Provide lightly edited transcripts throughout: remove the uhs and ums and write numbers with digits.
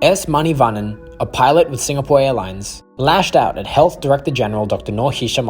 S. Manivannan, a pilot with Singapore Airlines, lashed out at Health Director General Dr. Noor Hisham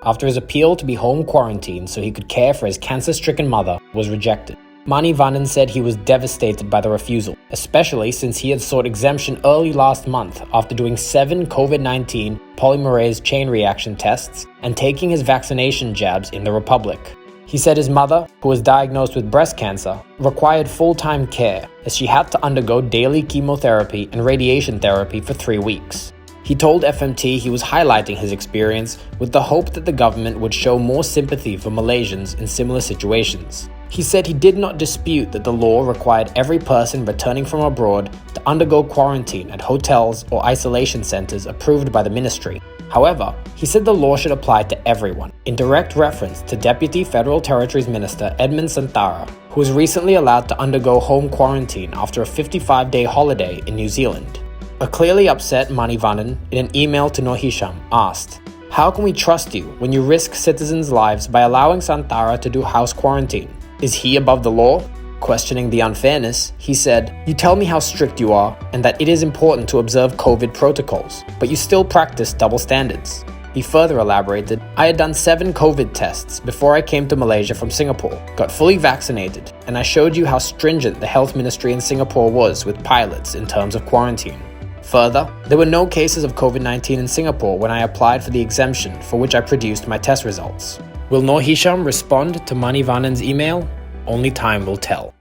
after his appeal to be home quarantined so he could care for his cancer-stricken mother was rejected. Manivannan said he was devastated by the refusal, especially since he had sought exemption early last month after doing 7 COVID-19 polymerase chain reaction tests and taking his vaccination jabs in the Republic. He said his mother, who was diagnosed with breast cancer, required full-time care as she had to undergo daily chemotherapy and radiation therapy for 3 weeks. He told FMT he was highlighting his experience with the hope that the government would show more sympathy for Malaysians in similar situations. He said he did not dispute that the law required every person returning from abroad to undergo quarantine at hotels or isolation centers approved by the ministry. However, he said the law should apply to everyone, in direct reference to Deputy Federal Territories Minister Edmund Santara, who was recently allowed to undergo home quarantine after a 55-day holiday in New Zealand. A clearly upset Manivannan, in an email to Noor Hisham, asked, "How can we trust you when you risk citizens' lives by allowing Santara to do house quarantine? Is he above the law?" Questioning the unfairness, he said, "You tell me how strict you are and that it is important to observe COVID protocols, but you still practice double standards." He further elaborated, "I had done 7 COVID tests before I came to Malaysia from Singapore, got fully vaccinated, and I showed you how stringent the health ministry in Singapore was with pilots in terms of quarantine. Further, there were no cases of COVID-19 in Singapore when I applied for the exemption for which I produced my test results." Will Noor Hisham respond to Manivannan's email? Only time will tell.